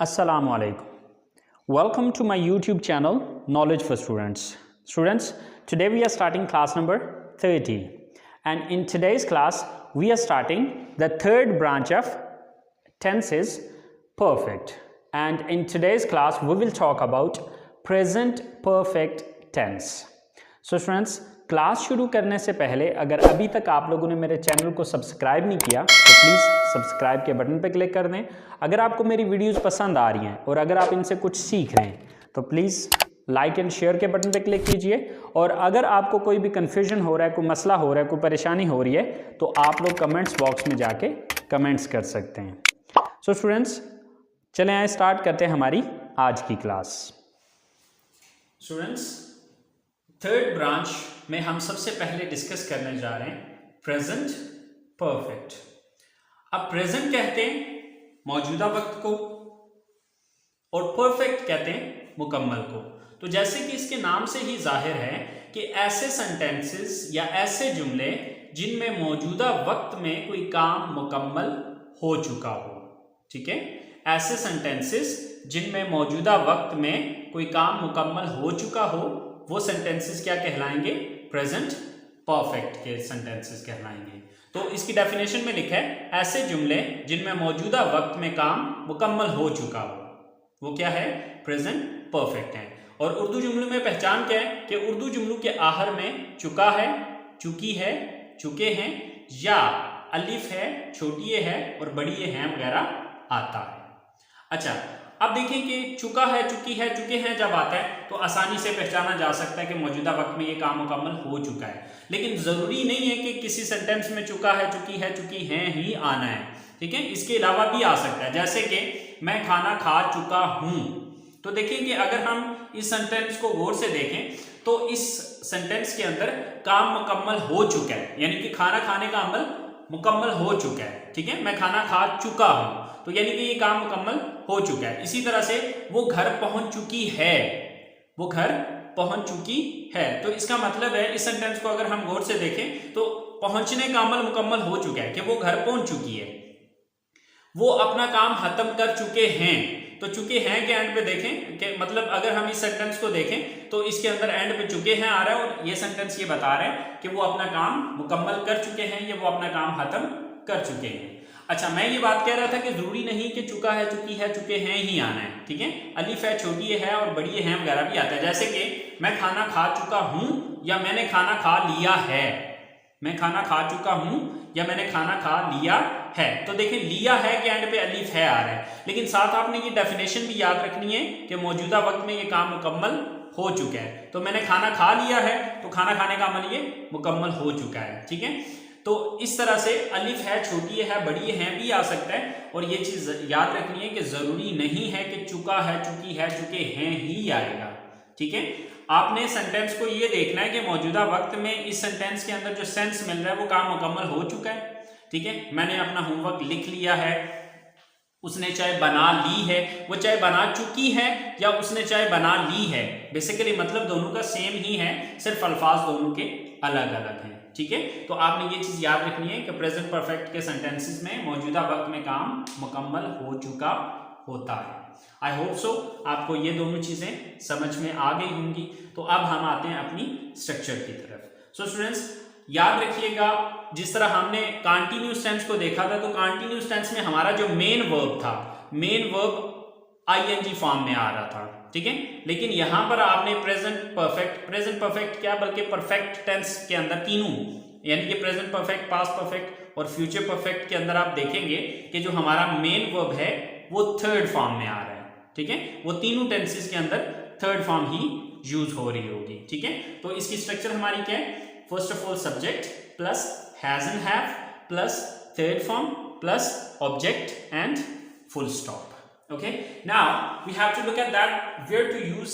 Assalamu alaikum. Welcome to my YouTube channel Knowledge for Students. Students, today we are starting class number 30, and in today's class we are starting the third branch of tenses, perfect. And in today's class we will talk about present perfect tense. So students, class शुरू करने से पहले अगर अभी तक आप लोगों ने मेरे चैनल को सब्सक्राइब नहीं किया तो प्लीज़ सब्सक्राइब के बटन पर क्लिक कर दें। अगर आपको मेरी वीडियोस पसंद आ रही हैं और अगर आप इनसे कुछ सीख रहे हैं तो प्लीज़ लाइक एंड शेयर के बटन पर क्लिक कीजिए। और अगर आपको कोई भी कन्फ्यूजन हो रहा है, कोई मसला हो रहा है, कोई परेशानी हो रही है तो आप लोग कमेंट्स बॉक्स में जाके कमेंट्स कर सकते हैं। सो स्टूडेंट्स, चलें आए स्टार्ट करते हैं हमारी आज की क्लास। स्टूडेंट्स, थर्ड ब्रांच में हम सबसे पहले डिस्कस करने जा रहे हैं प्रेजेंट परफेक्ट। अब प्रेजेंट कहते हैं मौजूदा वक्त को और परफेक्ट कहते हैं मुकम्मल को। तो जैसे कि इसके नाम से ही जाहिर है कि ऐसे सेंटेंसेस या ऐसे जुमले जिनमें मौजूदा वक्त में कोई काम मुकम्मल हो चुका हो, ठीक है, ऐसे सेंटेंसेस जिनमें मौजूदा वक्त में कोई काम मुकम्मल हो चुका हो वो सेंटेंसेस क्या कहलाएंगे? प्रेजेंट परफेक्ट के सेंटेंसेस कहलाएंगे। तो इसकी डेफिनेशन में लिखा है ऐसे जुमले जिनमें मौजूदा वक्त में काम मुकम्मल हो चुका हो वो क्या है? प्रेजेंट परफेक्ट है। और उर्दू जुमलों में पहचान क्या है कि उर्दू जुमलों के आखिर में चुका है, चुकी है, चुके हैं या अलिफ है, छोटी ये है और बड़ी ये है वगैरह आता है। अच्छा, अब देखिए कि चुका है, चुकी है, चुके हैं जब आता है तो आसानी से पहचाना जा सकता है कि मौजूदा वक्त में ये काम मुकम्मल हो चुका है। लेकिन ज़रूरी नहीं है कि किसी सेंटेंस में चुका है, चुकी है ही आना है, ठीक है, इसके अलावा भी आ सकता है। जैसे कि मैं खाना खा चुका हूँ, तो देखिए कि अगर हम इस सेंटेंस को गौर से देखें तो इस सेंटेंस के अंदर काम मुकम्मल हो चुका है, यानी कि खाना खाने का अमल मुकम्मल हो चुका है, ठीक है। मैं खाना खा चुका हूँ तो यानी कि ये काम मुकम्मल हो चुका है। इसी तरह से वो घर पहुंच चुकी है, वो घर पहुंच चुकी है, तो इसका मतलब है इस सेंटेंस को अगर हम गौर से देखें तो पहुंचने का अमल मुकम्मल हो चुका है कि वो घर पहुंच चुकी है, वो अपना काम खत्म कर चुके हैं। तो चुके हैं के एंड पे देखें कि मतलब अगर हम इस सेंटेंस को देखें तो इसके अंदर एंड पे चुके हैं आ रहा है और ये सेंटेंस ये बता रहे हैं कि वो अपना काम मुकम्मल कर चुके हैं या वो अपना काम खत्म कर चुके हैं। अच्छा, मैं ये बात कह रहा था कि जरूरी नहीं कि चुका है, चुकी है, चुके हैं ही आना है, ठीक है। अलिफ है, छोटी है और बड़ी है वगैरह भी आता है। जैसे कि मैं खाना खा चुका हूं या मैंने खाना खा लिया है, मैं खाना खा चुका हूं या मैंने खाना खा लिया है। तो देखिए लिया है के एंड पे अलिफ है आ रहा है, लेकिन साथ आपने ये डेफिनेशन भी याद रखनी है कि मौजूदा वक्त में ये काम मुकम्मल हो चुका है। तो मैंने खाना खा लिया है तो खाना खाने का अमल ये मुकम्मल हो चुका है, ठीक है। तो इस तरह से अलिफ है, छोटी है, बड़ी है भी आ सकता है। और ये चीज याद रखनी है कि जरूरी नहीं है कि चुका है, चुकी है, चुके हैं ही आएगा, ठीक है। आपने सेंटेंस को ये देखना है कि मौजूदा वक्त में इस सेंटेंस के अंदर जो सेंस मिल रहा है वो काम मुकम्मल हो चुका है, ठीक है। मैंने अपना होमवर्क लिख लिया है, उसने चाहे बना ली है, वो चाहे बना चुकी है या उसने चाहे बना ली है, बेसिकली मतलब दोनों का सेम ही है, सिर्फ अल्फाज दोनों के अलग अलग हैं, ठीक है। तो आपने ये चीज याद रखनी है कि प्रेजेंट परफेक्ट के सेंटेंसेस में मौजूदा वक्त में काम मुकम्मल हो चुका होता है। आई होप सो आपको ये दोनों चीजें समझ में आ गई होंगी। तो अब हम आते हैं अपनी स्ट्रक्चर की तरफ। सो स्टूडेंट्स, याद रखिएगा जिस तरह हमने कंटिन्यूअस टेंस को देखा था तो कंटिन्यूअस टेंस में हमारा जो मेन वर्ब था, मेन वर्ब आईएनजी फॉर्म में आ रहा था, ठीक है। लेकिन यहां पर आपने प्रेजेंट परफेक्ट क्या बल्कि परफेक्ट टेंस के अंदर तीनों यानी कि प्रेजेंट परफेक्ट, पास्ट परफेक्ट और फ्यूचर परफेक्ट के अंदर आप देखेंगे कि जो हमारा मेन वर्ब है वो थर्ड फॉर्म में आ रहा है, ठीक है। वो तीनों टेंसेस के अंदर थर्ड फॉर्म ही यूज हो रही होगी, ठीक है। तो इसकी स्ट्रक्चर हमारी क्या है? First of all subject plus has and have plus third form plus object and full stop. Okay, now we have to look at that where to use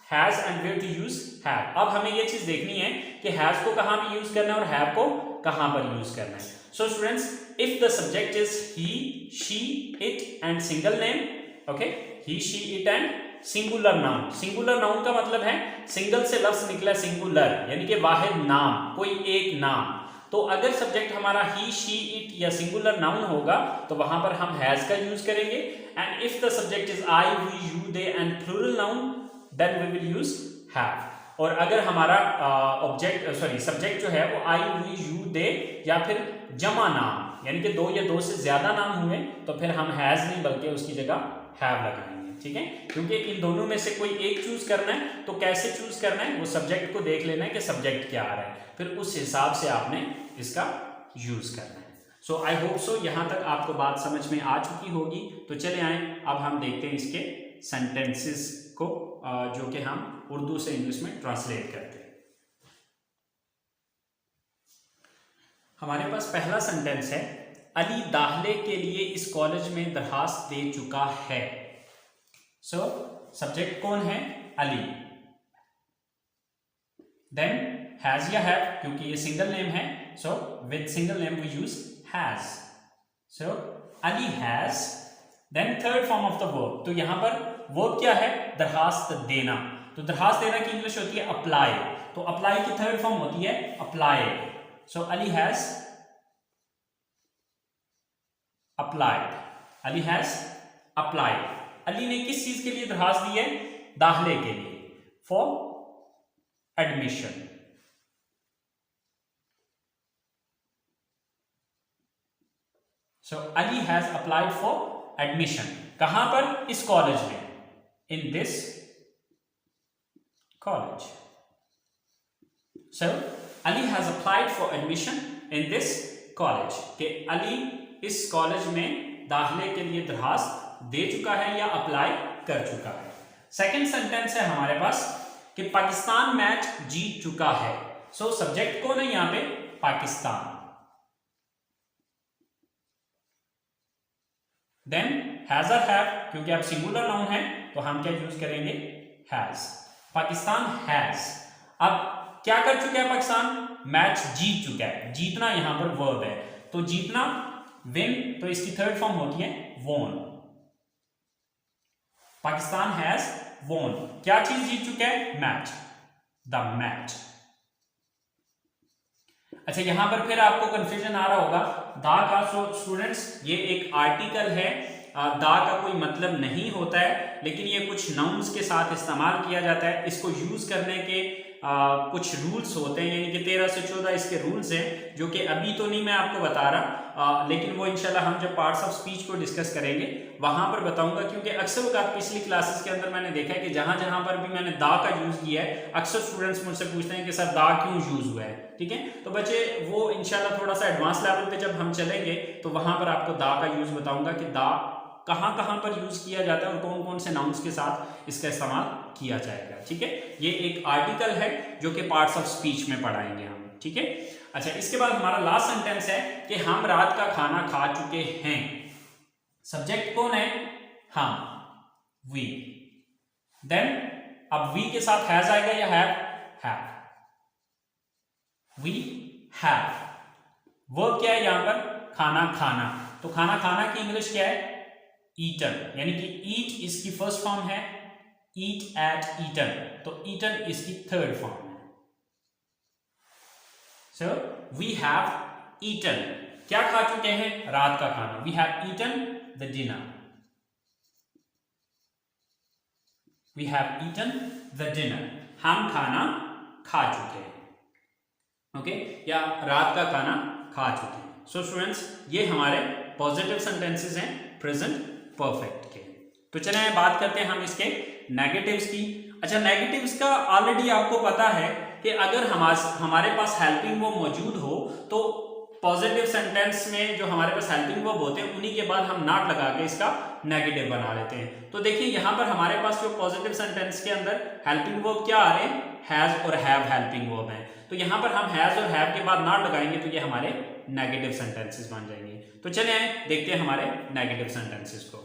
has and where to use have. अब हमें ये चीज देखनी है कि has को कहाँ पे यूज करना है और have को कहाँ पर यूज करना है। So students, if the subject is he, she, it and single name, okay, he, she, it and singular noun. Singular noun का मतलब है सिंगल से लफ्ज निकला सिंगुलर, यानी कि वाहिद नाम, कोई एक नाम। तो अगर सब्जेक्ट हमारा ही, शी, इट या सिंगुलर नाउन होगा तो वहां पर हम हैज का यूज करेंगे। And if the subject is I, we, you, they and plural noun then we will use have. और अगर हमारा सब्जेक्ट जो है वो आई, वी, यू, दे या फिर जमा नाम यानी कि दो या दो से ज्यादा नाम हुए तो फिर हम हैज नहीं बल्कि उसकी जगह हैव लगाएंगे, ठीक है। क्योंकि इन दोनों में से कोई एक चूज करना है, तो कैसे चूज करना है, वो सब्जेक्ट को देख लेना है कि सब्जेक्ट क्या आ रहा है, फिर उस हिसाब से आपने इसका यूज करना है। सो आई होप सो यहां तक आपको बात समझ में आ चुकी होगी। तो चले आए अब हम देखते हैं इसके सेंटेंसेस को जो कि हम उर्दू से इंग्लिश में ट्रांसलेट करते हैं। हमारे पास पहला सेंटेंस है, अली दाखिले के लिए इस कॉलेज में दरखास्त दे चुका है। सो सब्जेक्ट कौन है, अली। देन हैज या हैव, क्योंकि ये सिंगल नेम है, so with single name we use has. So Ali has. Then third form of the verb, तो यहां पर वर्ब क्या है, दरखास्त देना। तो दरखास्त देना की इंग्लिश होती है अप्लाई, तो अप्लाई की थर्ड फॉर्म होती है apply. So Ali has applied, Ali has applied. Ali ने किस चीज के लिए दरखास्त दी है, दाखिले के लिए, for admission. So Ali has applied for admission, कहां पर, इस कॉलेज में, in this college. So Ali has applied for admission in this college, कि अली इस कॉलेज में दाखिले के लिए दरखास्त दे चुका है या अप्लाई कर चुका है। सेकंड सेंटेंस है हमारे पास कि पाकिस्तान मैच जीत चुका है। सो सब्जेक्ट कौन है यहां पे, पाकिस्तान। देन हैज और हैव, क्योंकि अब सिंगुलर नाउन है तो हम क्या यूज करेंगे, हैज। पाकिस्तान हैज, अब क्या कर चुका है पाकिस्तान, मैच जीत चुका है। जीतना यहां पर वर्ब है, तो जीतना विन, तो इसकी थर्ड फॉर्म होती है वोन। पाकिस्तान हैज वोन, क्या चीज जीत चुका है, मैच, द मैच। अच्छा यहां पर फिर आपको कंफ्यूजन आ रहा होगा दा का। सो स्टूडेंट्स ये एक आर्टिकल है, दा का कोई मतलब नहीं होता है, लेकिन ये कुछ नाउन्स के साथ इस्तेमाल किया जाता है। इसको यूज करने के कुछ रूल्स होते हैं, यानी कि 13 से 14 इसके रूल्स हैं, जो कि अभी तो नहीं मैं आपको बता रहा, लेकिन वो इंशाल्लाह हम जब पार्ट्स ऑफ स्पीच को डिस्कस करेंगे वहां पर बताऊंगा। क्योंकि अक्सर वक्त पिछली क्लासेस के अंदर मैंने देखा है कि जहां जहां पर भी मैंने दा का यूज किया है, अक्सर स्टूडेंट्स मुझसे पूछते हैं कि सर दा क्यों यूज हुआ है, ठीक है। तो बच्चे वो इंशाल्लाह थोड़ा सा एडवांस लेवल पे जब हम चलेंगे तो वहां पर आपको दा का यूज बताऊंगा कि दा कहां कहां पर यूज किया जाता है और कौन कौन से नाउन्स के साथ इसका इस्तेमाल किया जाएगा, ठीक है। ये एक आर्टिकल है जो कि पार्ट्स ऑफ स्पीच में पढ़ाएंगे हम, ठीक है। अच्छा इसके बाद हमारा लास्ट सेंटेंस है कि हम रात का खाना खा चुके हैं। सब्जेक्ट कौन है, हम, वी। देन अब वी के साथ हैज आएगा या हैव, वी हैव। वर्ब क्या है यहां पर, खाना खाना, तो खाना खाना की इंग्लिश क्या है, ईटन, यानी कि ईट इसकी फर्स्ट फॉर्म है, ईट एट ईटन, तो ईटन इसकी थर्ड फॉर्म है। सो वी हैव ईटन, क्या खा चुके हैं, रात का खाना, we have eaten the dinner, we have eaten the dinner, हम खाना खा चुके हैं, ओके, या रात का खाना खा चुके हैं। सो स्टूडेंट्स ये हमारे पॉजिटिव सेंटेंसेस हैं प्रेजेंट परफेक्ट के। तो चलिए बात करते हैं हम इसके नेगेटिव्स की। अच्छा नेगेटिव्स का ऑलरेडी आपको पता है कि अगर हमारे पास हेल्पिंग वर्ब मौजूद हो तो पॉजिटिव सेंटेंस में जो हमारे पास हेल्पिंग वर्ब होते हैं उन्हीं के बाद हम नॉट लगा के इसका नेगेटिव बना लेते हैं। तो देखिए यहां पर हमारे पास जो पॉजिटिव सेंटेंस के अंदर हेल्पिंग वर्ब क्या आ रहे हैं, हैज और हैव हेल्पिंग वर्ब है। तो यहां पर हम हैज और हैव के बाद नॉट लगाएंगे तो ये हमारे नेगेटिव सेंटेंसेस बन जाएंगे। तो चलिए देखते हैं हमारे नेगेटिव सेंटेंसेस को।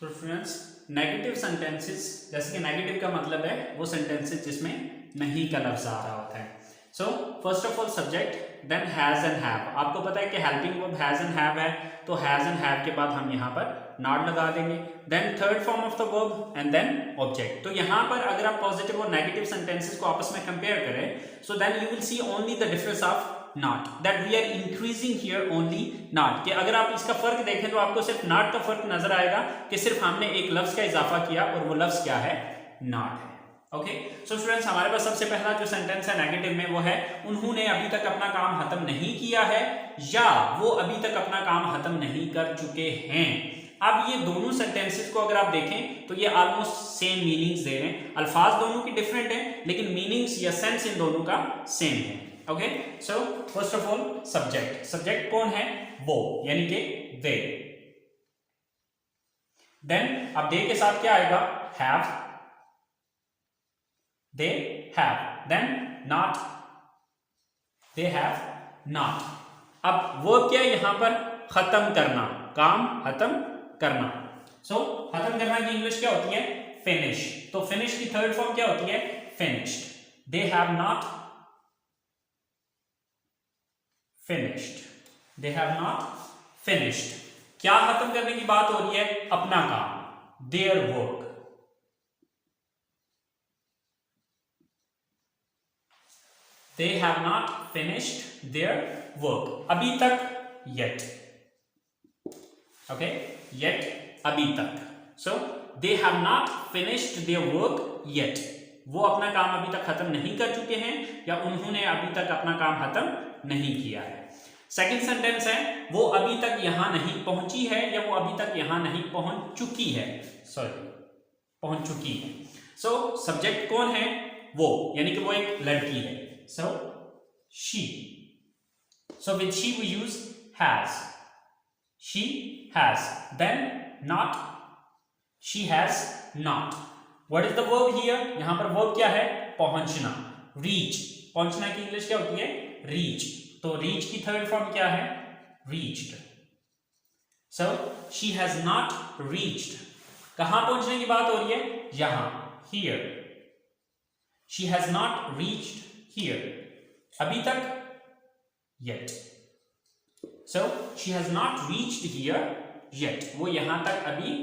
तो स्टूडेंट्स नेगेटिव सेंटेंसेस, जैसे कि नेगेटिव का मतलब है वो सेंटेंसेस जिसमें नहीं का लफ्ज आ रहा होता है। So first of all subject, then has and have. आपको पता है कि helping verb has and have है, तो हैज एंड हैव के बाद हम यहाँ पर नॉट लगा देंगे। Then third form of the verb and then object. तो यहाँ पर अगर आप पॉजिटिव और नेगेटिव सेंटेंसेस को आपस में कंपेयर करें, so then you will see only the difference of not, that we are increasing here only not. कि अगर आप इसका फर्क देखें तो आपको सिर्फ नॉट का फर्क नजर आएगा कि सिर्फ हमने एक लफ्ज का इजाफा किया और वो लफ्ज क्या है, नॉट है। ओके, सो स्टूडेंट्स हमारे पास सबसे पहला जो सेंटेंस है नेगेटिव में वो है उन्होंने अभी तक अपना काम खत्म नहीं किया है, या वो अभी तक अपना काम खत्म नहीं कर चुके हैं। अब ये दोनों सेंटेंसेस को अगर आप देखें तो ये ऑलमोस्ट सेम मीनिंग्स दे रहे हैं। अल्फाज दोनों की डिफरेंट है लेकिन मीनिंग्स या सेंस इन दोनों का सेम है। Okay, so first of all subject. Subject कौन है, वो, यानी कि दे। देन अब दे के साथ क्या आएगा, have, they have, then not, they have not। अब वो क्या है यहां पर, खत्म करना, काम खत्म करना। सो खत्म करना की इंग्लिश क्या होती है, फिनिश। तो फिनिश की थर्ड फॉर्म क्या होती है, finished. they have not finished, they have not finished। क्या खत्म करने की बात हो रही है, अपना काम, their work। They have not finished their work, अभी तक, yet। okay, yet, अभी तक। so they have not finished their work yet, वो अपना काम अभी तक खत्म नहीं कर चुके हैं या उन्होंने अभी तक अपना काम खत्म नहीं किया है। सेकंड सेंटेंस है वो अभी तक यहां नहीं पहुंची है या वो अभी तक यहां नहीं पहुंच चुकी है, सॉरी पहुंच चुकी है। सो सब्जेक्ट कौन है, वो, यानी कि वो एक लड़की है। So she, so with she we use has, she has। then not, she has not। what is the verb here, यहां पर verb क्या है, पहुंचना, reach। पहुंचना की इंग्लिश क्या होती है, reach। तो reach की थर्ड फॉर्म क्या है, reached। so she has not reached, कहां पहुंचने की बात हो रही है, यहां, here। she has not reached here, अभी तक, yet। so she has not reached here yet, वो यहां तक अभी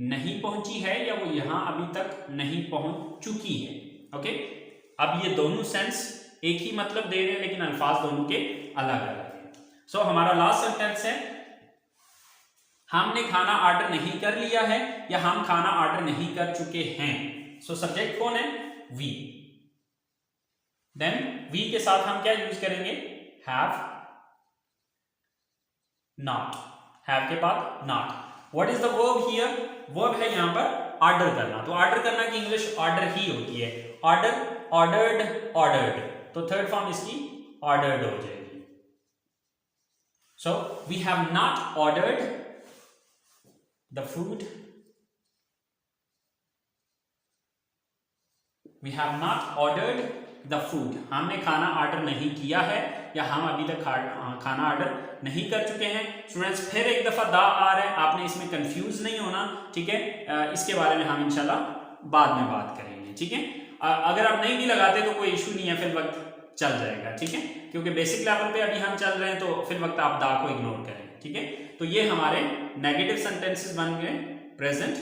नहीं पहुंची है या वो यहां अभी तक नहीं पहुंच चुकी है। ओके, अब ये दोनों सेंस एक ही मतलब दे रहे हैं लेकिन अल्फाज दोनों के अलग अलग हैं। सो हमारा लास्ट सेंटेंस है हमने खाना ऑर्डर नहीं कर लिया है या हम खाना ऑर्डर नहीं कर चुके हैं। सो सब्जेक्ट कौन है, वी। देन वी के साथ हम क्या यूज करेंगे, हैव, नॉट। हैव के बाद not. What is the verb here, verb है यहां पर ऑर्डर करना। तो ऑर्डर करना की इंग्लिश ऑर्डर ही होती है, ऑर्डर, ऑर्डर्ड, ऑर्डर्ड। तो थर्ड फॉर्म इसकी ऑर्डर्ड हो जाएगी। So we have not ordered the food, we have not ordered the food, हमने खाना ऑर्डर नहीं किया है या हम अभी तक खाना ऑर्डर नहीं कर चुके हैं। स्टूडेंट्स फिर एक दफा दा आ रहा है, आपने इसमें कंफ्यूज नहीं होना, ठीक है। इसके बारे में हम इंशाल्लाह बाद में बात करेंगे, ठीक है। अगर आप नहीं भी लगाते तो कोई इशू नहीं है, फिर वक्त चल जाएगा, ठीक है, क्योंकि बेसिक लेवल पे अभी हम चल रहे हैं तो फिर वक्त आप दा को इग्नोर करें, ठीक है। तो ये हमारे नेगेटिव सेंटेंसेस बन गए प्रेजेंट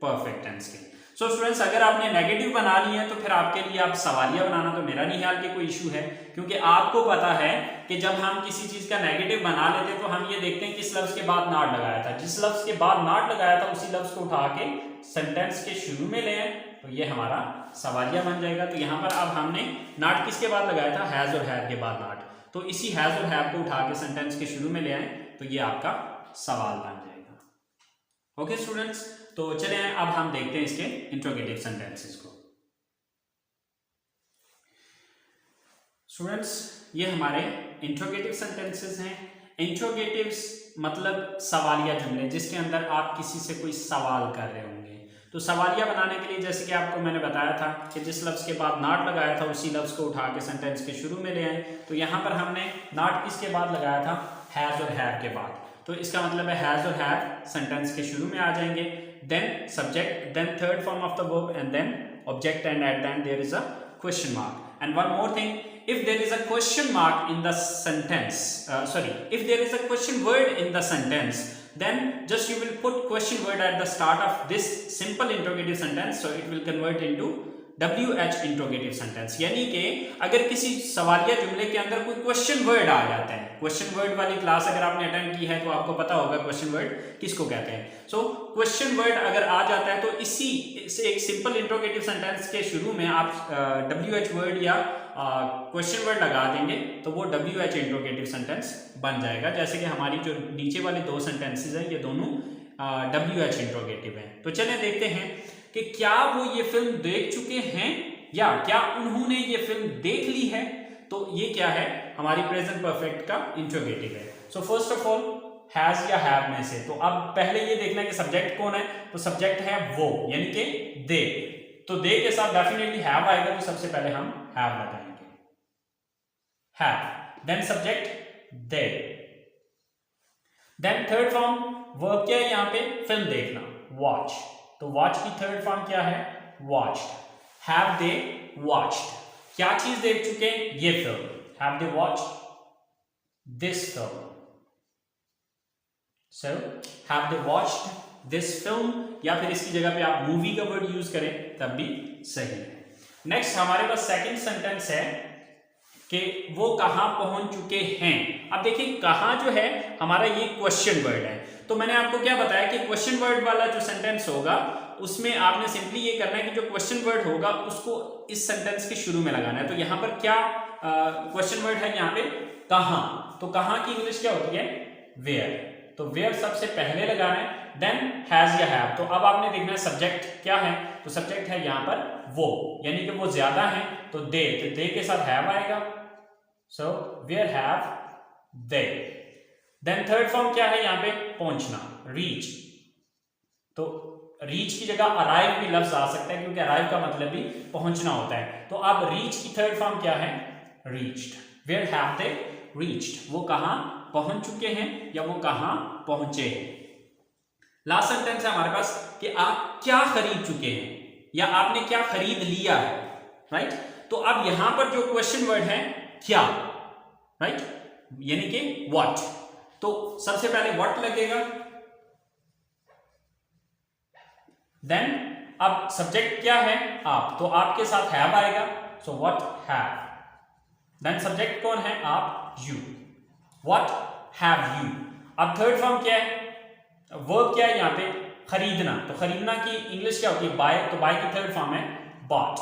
परफेक्ट टेंस के। सो स्टूडेंट्स अगर आपने नेगेटिव बना लिए हैं तो फिर आपके लिए आप सवालिया बनाना तो मेरा नहीं ख्याल कि कोई इशू है, क्योंकि आपको पता है कि जब हम किसी चीज का नेगेटिव बना लेते हैं तो हम ये देखते हैं किस लफ्ज के बाद नॉट लगाया था, जिस लफ्ज के बाद नॉट लगाया था उसी लफ्ज को उठा के सेंटेंस के शुरू में ले आए तो ये हमारा सवालिया बन जाएगा। तो यहाँ पर अब हमने नॉट किसके बाद लगाया था, हैज और हैव के बाद नॉट, तो इसी हैज और हैव को उठा के सेंटेंस के शुरू में ले आए तो ये आपका सवाल बन जाएगा। ओके स्टूडेंट्स, तो चले अब हम देखते हैं इसके इंट्रोगेटिव सेंटेंसेस को। स्टूडेंट्स ये हमारे इंट्रोगेटिव सेंटेंसेस हैं। इंट्रोगेटिव्स मतलब सवालिया जुमले जिसके अंदर आप किसी से कोई सवाल कर रहे होंगे। तो सवालिया बनाने के लिए जैसे कि आपको मैंने बताया था कि जिस लफ्ज के बाद नॉट लगाया था उसी लफ्ज को उठा के सेंटेंस के शुरू में ले आए, तो यहाँ पर हमने नॉट किसके बाद लगाया था, हैज और हैव के बाद। तो इसका मतलब है हैज और हैव सेंटेंस के शुरू में आ जाएंगे, then subject, then third form of the verb and then object and at the end there is a question mark. And one more thing, if there is a question mark in the sentence, if there is a question word in the sentence, then just you will put question word at the start of this simple interrogative sentence, so it will convert into WH interrogative sentence. यानी कि अगर किसी सवालिया जुमले के अंदर कोई question word आ जाता है, क्वेश्चन वर्ड वाली क्लास अगर आपने अटेंड की है तो आपको पता होगा क्वेश्चन वर्ड किसको कहते हैं। सो क्वेश्चन वर्ड अगर आ जाता है तो इसी से एक सिंपल इंट्रोगेटिव सेंटेंस के शुरू में आप WH वर्ड या क्वेश्चन वर्ड लगा देंगे तो वो WH इंट्रोगेटिव सेंटेंस बन जाएगा। जैसे कि हमारी जो नीचे वाले दो सेंटेंसेज हैं ये दोनों WH इंट्रोगेटिव हैं। तो चलिए देखते हैं कि क्या वो ये फिल्म देख चुके हैं या क्या उन्होंने ये फिल्म देख ली है। तो ये क्या है, हमारी प्रेजेंट परफेक्ट का इंट्रोगेटिव है। So first of all has या हैव में से, तो अब पहले ये देखना है कि सब्जेक्ट कौन है, तो सब्जेक्ट है वो, यानी कि दे। तो दे के साथ डेफिनेटली हैव आएगा, तो सबसे पहले हम हैव लगाएंगे, have. Then subject they. Then third form verb क्या है यहाँ पे, फिल्म देखना, वॉच। तो वॉच की थर्ड फॉर्म क्या है, वॉच्ड। हैव दे वॉच्ड, क्या चीज देख चुके हैं, ये film. Have they watched this film. So have they watched this film, या फिर इसकी जगह पे आप मूवी का वर्ड यूज करें तब भी सही है। नेक्स्ट हमारे पास सेकंड सेंटेंस है कि वो कहां पहुंच चुके हैं। अब देखिए कहां जो है हमारा ये क्वेश्चन वर्ड है। तो मैंने आपको क्या बताया कि क्वेश्चन वर्ड वाला जो सेंटेंस होगा उसमें आपने सिंपली ये करना है कि जो क्वेश्चन वर्ड होगा उसको इस सेंटेंस के शुरू में लगाना है। तो यहाँ पर क्या क्वेश्चन वर्ड है, यहाँ पे कहां। तो कहां की इंग्लिश क्या होती है, वेयर। तो वेयर सबसे पहले लगाना है। देन हैज या हैव। तो अब आपने देखना है सब्जेक्ट क्या है, तो सब्जेक्ट है यहाँ पर वो, यानी कि वो ज्यादा है तो दे, तो दे के साथ हैव आएगा। So where have they. Then third form क्या है यहाँ पे, पहुंचना, रीच। तो रीच की जगह अराइव भी लफ्ज आ सकता है क्योंकि अराइव का मतलब भी पहुंचना होता है। तो अब रीच की थर्ड फॉर्म क्या है, reached. Where have they reached, वो कहां पहुंच चुके हैं या वो कहां पहुंचे हैं। लास्ट सेंटेंस है हमारे पास कि आप क्या खरीद चुके हैं या आपने क्या खरीद लिया है, राइट। तो अब यहां पर जो क्वेश्चन वर्ड है क्या, राइट, यानी कि व्हाट। तो सबसे पहले व्हाट लगेगा। देन अब सब्जेक्ट क्या है, आप, तो आपके साथ हैव आएगा। So what have. Then subject कौन है, आप, यू। What have you. अब थर्ड फॉर्म क्या है, वर्ब क्या है यहाँ पे, खरीदना। तो खरीदना की इंग्लिश क्या होती है, बाय। तो बाय की थर्ड फॉर्म है bought.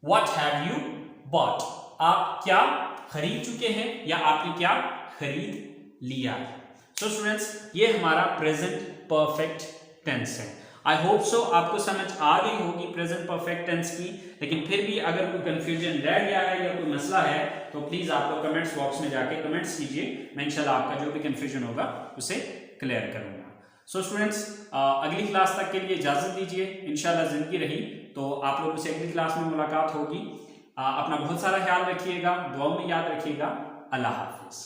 What have you bought, आप क्या खरीद चुके हैं या आपने क्या खरीद लिया। सो स्टूडेंट्स ये हमारा प्रेजेंट परफेक्ट टेंस है। आई होप सो आपको समझ आ गई होगी प्रेजेंट परफेक्ट टेंस की। लेकिन फिर भी अगर कोई कंफ्यूजन रह गया है या कोई मसला है तो प्लीज आप लोग कमेंट्स बॉक्स में जाके कमेंट्स कीजिए, मैं इंशाल्लाह आपका जो भी कंफ्यूजन होगा उसे क्लियर करूंगा। सो स्टूडेंट्स अगली क्लास तक के लिए इजाजत दीजिए। इंशाल्लाह जिंदगी रही तो आप लोगों से अगली क्लास में मुलाकात होगी। अपना बहुत सारा ख्याल रखिएगा, दुआ में याद रखिएगा। अल्लाह हाफिज।